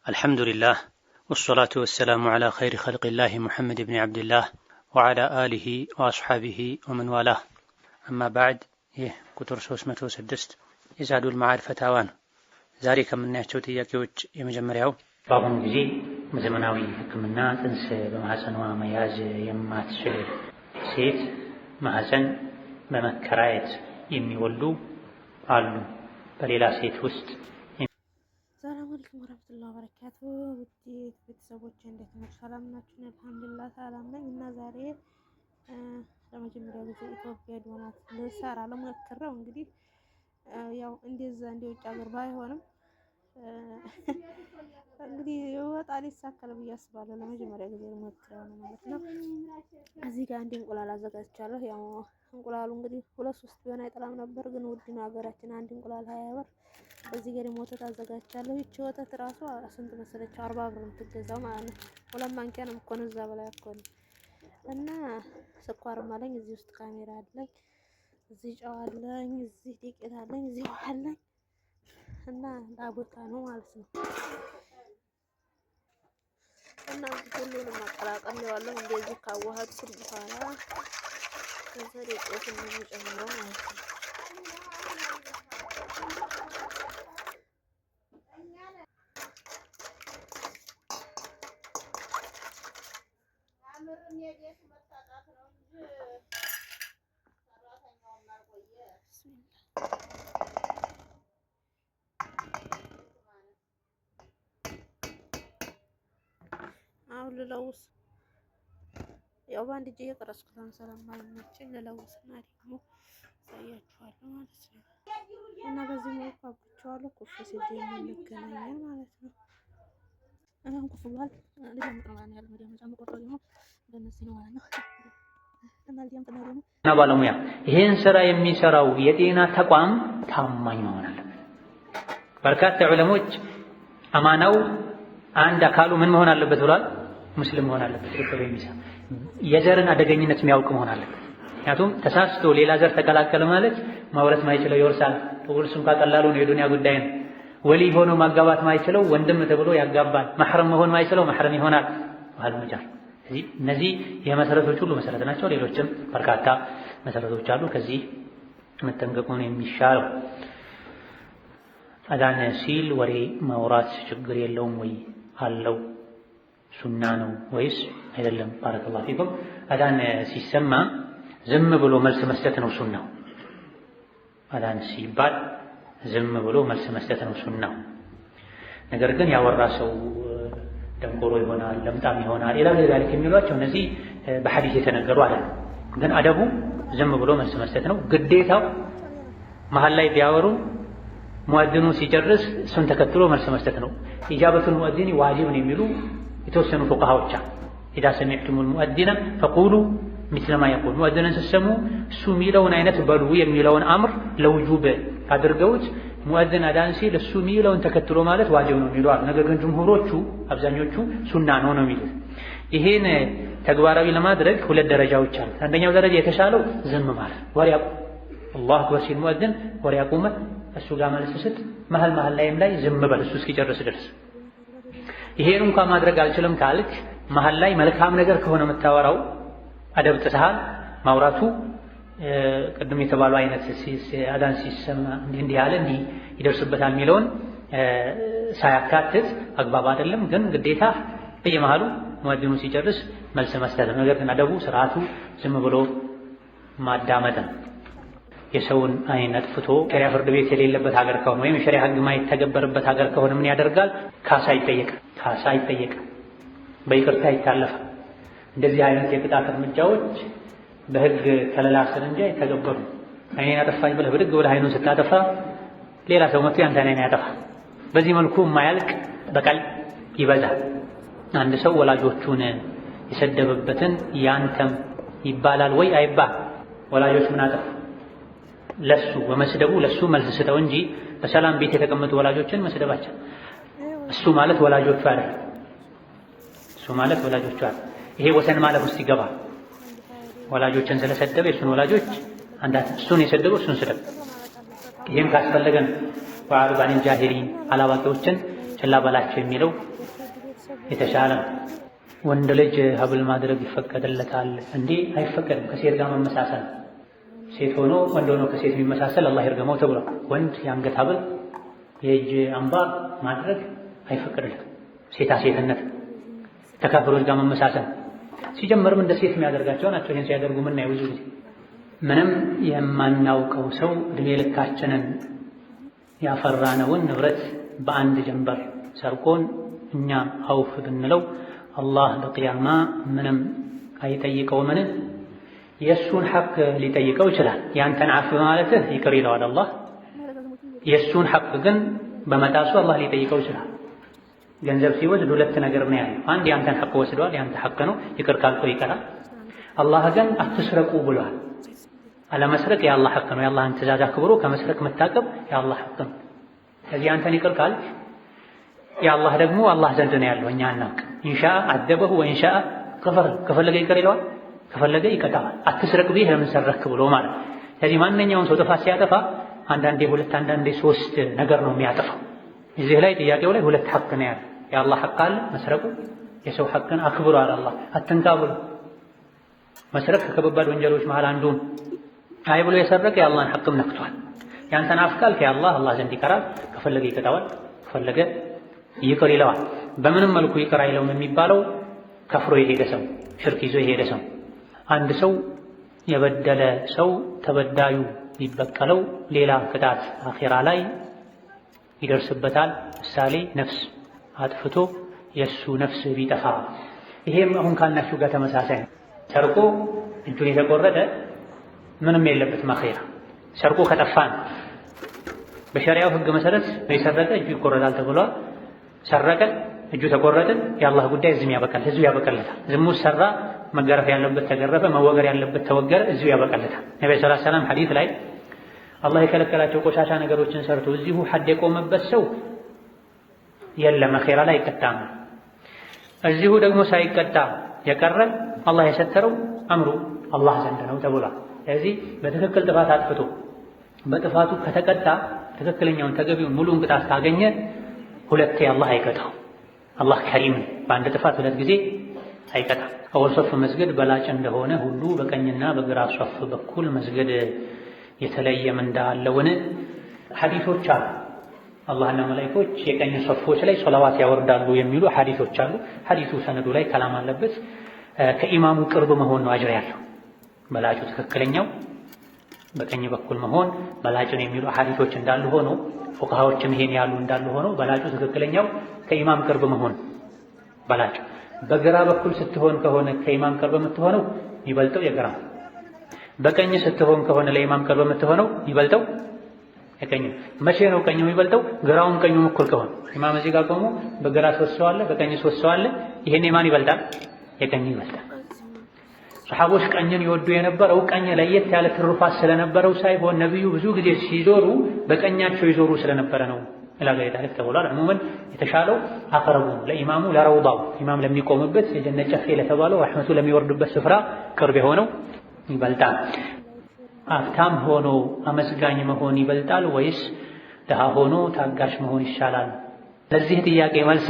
الحمد لله والصلاة والسلام على خير خلق الله محمد بن عبد الله وعلى آله وأصحابه ومن والاه أما بعد ቁጥር 306 የዛዱል መዓድ ፈታዋ ነው። ዛሬ ከምናያቸው ጥያቄዎች የመጀመሪያው በአሁኑ ጊዜ በዘመናዊ ሕክምና ጽንስ በማህፀኗ መያዝ የማትችል ሴት ማህፀን በመከራየት የሚወልዱ አሉ። በሌላ ሴት ውስጥ ሰላም አለይኩም ወራህመቱላሂ ወበረካቱ። ውድ ቤተሰቦች እንዴት ናችሁ? ሰላም ናችሁ? አልሐምዱሊላህ ሰላም ነኝ። እና ዛሬ ለመጀመሪያ ጊዜ ኢትዮጵያ ዶናት ልሰራ ለሞክረው። እንግዲህ ያው እንደዛ እንደ ውጭ ሀገር ባይሆንም እንግዲህ ወጣ ሊሳካል ብዬ አስባለሁ። ለመጀመሪያ ጊዜ ልሞክረው ነው ማለት ነው። እዚህ ጋር አንድ እንቁላል አዘጋጅቻለሁ። ያው እንቁላሉ እንግዲህ 2-3 ቢሆን አይጠላም ነበር፣ ግን ውድ ነው ሀገራችን። አንድ እንቁላል 20 ብር። እዚህ ጋር ወተት አዘጋጅቻለሁ። ይቺ ወተት ራሷ ስንት መሰለች? 40 ብር የምትገዛው ማለት ነው። 2 ማንኪያ ነው እኮ ነው፣ እዛ በላይ እኮ ነው። እና ስኳርም አለኝ እዚህ ውስጥ፣ ካሜራ አለኝ እዚህ፣ ጨው አለኝ እዚህ፣ ዱቄት አለኝ እዚህ፣ ውሃ አለኝ እና ላቦካ ነው ማለት ነው። እና ሁሉንም አቀላቀል ያለው እንደዚህ ካዋሃድኩት በኋላ ከዛ ዱቄቱን ነው የምጨምረው ማለት ነው። አሁን ልለውስ፣ ያው በአንድ እጄ እየቀረጽኩት ስለማይመቸኝ ልለውስና ደግሞ አሳያችኋለሁ ማለት ነው። እና በዚህ መልኩ አብቻዋለሁ። ኩፍ ሲል እንገናኛለን ማለት ነው። አሁን ኩፍ ብሏል። ልጀምር ነው ማለት ነው። ልጀምር ቆርጦ ደግሞ በእነዚህ ነው ማለት ነው። እና ባለሙያ ይሄን ስራ የሚሰራው የጤና ተቋም ታማኝ መሆን አለበት። በርካታ ዑለሞች አማናው አንድ አካሉ ምን መሆን አለበት ብሏል? ሙስሊም መሆን አለበት። የዘርን አደገኝነት የሚያውቅ መሆን አለበት። ምክንያቱም ተሳስቶ ሌላ ዘር ተቀላቀለ ማለት ማውረስ ማይችለው ይወርሳል። ውርሱን ካቀላሉ ነው፣ የዱንያ ጉዳይ ነው። ወሊ ሆኖ ማጋባት ማይችለው ወንድም ተብሎ ያጋባል። መሕረም መሆን ማይችለው መሕረም ይሆናል። ባህል መጃር። እነዚህ የመሰረቶች ሁሉ መሰረት ናቸው። ሌሎችም በርካታ መሰረቶች አሉ። ከዚህ መጠንቀቁ ነው የሚሻለው። አዳን ሲል ወሬ ማውራት ችግር የለውም ወይ? አለው። ሱና ነው ወይስ አይደለም? ባረከላሁ ፊኩም። አዳን ሲሰማ ዝም ብሎ መልስ መስጠት ነው ሱናው። አዳን ሲባል ዝም ብሎ መልስ መስጠት ነው ሱናው። ነገር ግን ያወራ ሰው ደንቆሮ ይሆናል፣ ለምጣም ይሆናል፣ ሌላ ዛሊክ የሚሏቸው እነዚህ በሐዲስ የተነገሩ አይደለም። ግን አደቡ ዝም ብሎ መልስ መስጠት ነው። ግዴታው መሀል ላይ ቢያወሩ ሙአዚኑ ሲጨርስ እሱን ተከትሎ መልስ መስጠት ነው። ኢጃበቱል ሙአዚኒ ዋጂብ ነው የሚሉ የተወሰኑ ፉቃሃዎች ኢዛ ሰሚዕቱሙል ሙአዚነ ፈቁሉ ሚስለ ማ የቁል፣ ሙአዚንን ስትሰሙ እሱ የሚለውን አይነት በሉ የሚለውን አምር ለውጁብ አድርገውት ሙአዚን አዳን ሲል እሱ የሚለውን ተከትሎ ማለት ዋጅብ ነው የሚሉ አሉ። ነገር ግን ጅምሁሮቹ አብዛኞቹ ሱና ነው የሚሉት። ይሄን ተግባራዊ ለማድረግ 2 ደረጃዎች አሉ። አንደኛው ደረጃ የተሻለው ዝም ማለት ወሬ ያቁም። አላሁ አክበር ሲል ሙአዚን ወሬ ያቁመ፣ እሱ ጋር መልስ ስጥ። መሀል ላይም ላይ ዝም በል እሱ እስኪጨርስ ድረስ። ይሄን እንኳን ማድረግ አልችልም ካልክ መሀል ላይ መልካም ነገር ከሆነ የምታወራው አደብ ጥሰሃል፣ ማውራቱ ቅድም የተባለው አይነት አዳን ሲሰማ እንዲህ ያለ እንዲህ ይደርስበታል የሚለውን ሳያካትት አግባብ አይደለም። ግን ግዴታ በየመሃሉ ሙአዚኑ ሲጨርስ መልስ መስጠት ነው። ነገር ግን አደቡ ስርዓቱ ዝም ብሎ ማዳመጥ ነው። የሰውን አይን አጥፍቶ ሸሪዓ ፍርድ ቤት የሌለበት ሀገር ከሆነ ወይም የሸሪዓ ሕግ የማይተገበርበት ሀገር ከሆነ ምን ያደርጋል? ካሳ ይጠየቃል። በይቅርታ ይታለፋል። እንደዚህ አይነት የቅጣት እርምጃዎች በህግ ከለላ ስር እንጂ አይተገበሩም። አይኔን አጠፋኝ ብለህ ብድግ ብለህ አይኑን ስታጠፋ ሌላ ሰው መጥቶ ያንተን አይን ያጠፋል። በዚህ መልኩ የማያልቅ በቀል ይበዛል። አንድ ሰው ወላጆቹን የሰደበበትን ያንተም ይባላል ወይ አይባል? ወላጆች ምን አጠፉ? ለሱ በመስደቡ ለሱ መልስ ስጠው እንጂ በሰላም ቤት የተቀመጡ ወላጆችን መስደባቸው እሱ ማለት ወላጆቹ አይደል? ይሄ ወሰን ማለት ውስጥ ይገባል። ወላጆችን ስለሰደበ የሱን ወላጆች እሱን የሰደበው እሱን ስደብ። ይህም ካስፈለገን ወአሪድ አኒል ጃሂሊን አላዋቂዎችን ችላ በላቸው የሚለው የተሻለ ነው። ወንድ ልጅ ሀብል ማድረግ ይፈቀድለታል እንዴ? አይፈቀድም። ከሴት ጋር መመሳሰል፣ ሴት ሆኖ ወንድ ሆኖ ከሴት የሚመሳሰል አላህ ይርገመው ተብሏል። ወንድ የአንገት ሀብል የእጅ አምባር ማድረግ አይፈቀድለትም። ሴታ ሴትነት፣ ከካፍሮች ጋር መመሳሰል ሲጀምርም እንደ ሴት የሚያደርጋቸው ናቸው። ይህን ሲያደርጉ ምናየው ብዙ ጊዜ። ምንም የማናውቀው ሰው እድሜ ልካችንን ያፈራነውን ንብረት በአንድ ጀንበር ሰርቆን እኛ አውፍ ብንለው አላህ በቅያማ ምንም አይጠይቀውምን? የእሱን ሐቅ ሊጠይቀው ይችላል። ያንተን አፍ በማለትህ ይቅር ይለዋል አላህ። የእሱን ሐቅ ግን በመጣሱ አላህ ሊጠይቀው ይችላል። ገንዘብ ሲወስድ ሁለት ነገር ነው ያለው። አንድ ያንተን ሐቅ ወስዷል፣ ያንተ ሐቅ ነው፣ ይቅር ካልከው ይቀራል። አላህ ግን አትስረቁ ብሏል። አለመስረቅ የአላህ ሐቅ ነው። የአላህን ትእዛዝ አክብሮ ከመስረቅ መታቀብ የአላህ ሐቅ ነው። ስለዚህ አንተን ይቅር ካልክ የአላህ ደግሞ አላህ ዘንድ ነው ያለው፣ እኛ አናውቅ። ኢንሻአ አደበሁ ወኢንሻአ ገፈረ፣ ከፈለገ ይቅር ይለዋል፣ ከፈለገ ይቀጣዋል። አትስረቅ ቢህ ለምን ሰረክ ብሎ ማለት። ስለዚህ ማንኛውም ሰው ጥፋት ሲያጠፋ አንዳንዴ ሁለት አንዳንዴ ሶስት ነገር ነው የሚያጠፋው። እዚህ ላይ ጥያቄው ላይ ሁለት ሐቅ ነው ያለው። የአላህ ሐቅ አለ መስረቁ፣ የሰው ሐቅን አክብሯል አላህ። አትንካ ብሎ መስረቅ ከከባድ ወንጀሎች መሃል አንዱ ነው። አይ ብሎ የሰረቀ የአላህን ሐቅም ነክቷል። ያንተን አፍ ካልክ የአላህ አላህ ዘንድ ይቀራል፣ ከፈለገ ይቀጣዋል፣ ከፈለገ ይቅር ይለዋል። በምንም መልኩ ይቅር አይለውም የሚባለው ከፍሮ የሄደ ሰው፣ ሽርክ ይዞ የሄደ ሰው። አንድ ሰው የበደለ ሰው ተበዳዩ ሊበቀለው ሌላ ቅጣት አኺራ ላይ ይደርስበታል። ምሳሌ ነፍስ አጥፍቶ የእሱ ነፍስ ቢጠፋ፣ ይሄም አሁን ካልናችሁ ጋር ተመሳሳይ ነው። ሰርቆ እጁን የተቆረጠ ምንም የለበትም አኺራ። ሰርቆ ከጠፋ ነው። በሸሪያው ሕግ መሰረት የሰረቀ እጁ ይቆረጣል ተብሏል። ሰረቀ እጁ ተቆረጠ፣ የአላህ ጉዳይ እዚህም ያበቃል፣ እዚሁ ያበቃለታል። ዝሙት ሰራ፣ መገረፍ ያለበት ተገረፈ፣ መወገር ያለበት ተወገረ፣ እዚሁ ያበቃለታል። ነብዩ ሰለላሁ ዐለይሂ ወሰለም ሐዲስ ላይ አላህ የከለከላቸው ቆሻሻ ነገሮችን ሰርቶ እዚሁ ሐድ የቆመበት ሰው የለም አኺራ ላይ አይቀጣም። እዚሁ ደግሞ ሳይቀጣ የቀረ አላህ የሰተረው አምሩ አላህ ዘንድ ነው ተብሏል። ስለዚህ በትክክል ጥፋት አጥፍቶ በጥፋቱ ከተቀጣ ትክክለኛውን ተገቢውን ሙሉውን ቅጣት ካገኘ ሁለቴ አላህ አይቀጣው። አላህ ከሪም ነው። በአንድ ጥፋት ሁለት ጊዜ አይቀጣም። አወል ሶፍ መስገድ በላጭ እንደሆነ ሁሉ በቀኝና በግራ ሶፍ በኩል መስገድ የተለየ ምንዳ አለውን? ሐዲሶች አሉ። አላህና መላእክቶች የቀኝ ሶፎች ላይ ሶላዋት ያወርዳሉ የሚሉ ሐዲሶች አሉ። ሐዲሱ ሰነዱ ላይ ከላም አለበት። ከኢማሙ ቅርብ መሆን ነው አጅር ያለው። በላጩ ትክክለኛው በቀኝ በኩል መሆን በላጭ ነው የሚሉ ሐዲሶች እንዳሉ ሆኖ ፉቃሃዎችም ይሄን ያሉ እንዳሉ ሆኖ በላጩ ትክክለኛው ከኢማም ቅርብ መሆን በላጩ። በግራ በኩል ስትሆን ከሆነ ከኢማም ቅርብ የምትሆነው ይበልጠው የግራ፣ በቀኝ ስትሆን ከሆነ ለኢማም ቅርብ የምትሆነው ይበልጠው የቀኝ። መቼ ነው ቀኙ የሚበልጠው? ግራውን ቀኙም እኩል ከሆነ። ኢማም እዚህ ጋር ቆሞ በግራ ሶስት ሰው አለ፣ በቀኝ ሶስት ሰው አለ። ይሄን የማን ይበልጣል? የቀኝ ይበልጣል። ሰሐቦች ቀኝን ይወዱ የነበረው ቀኝ ለየት ያለ ትሩፋት ስለነበረው ሳይሆን ነብዩ ብዙ ጊዜ ሲዞሩ በቀኛቸው ይዞሩ ስለነበረ ነው። ለጋይ ታሪክ ተብሏል። ዑሙመን የተሻለው አቅረቡ ለኢማሙ ለረውዳው ኢማም ለሚቆምበት የጀነት ጨፌ ለተባለው ረሕመቱ ለሚወርድበት ስፍራ ቅርብ የሆነው ይበልጣል። ሀብታም ሆኖ አመስጋኝ መሆን ይበልጣል ወይስ ድሃ ሆኖ ታጋሽ መሆን ይሻላል? ለዚህ ጥያቄ መልስ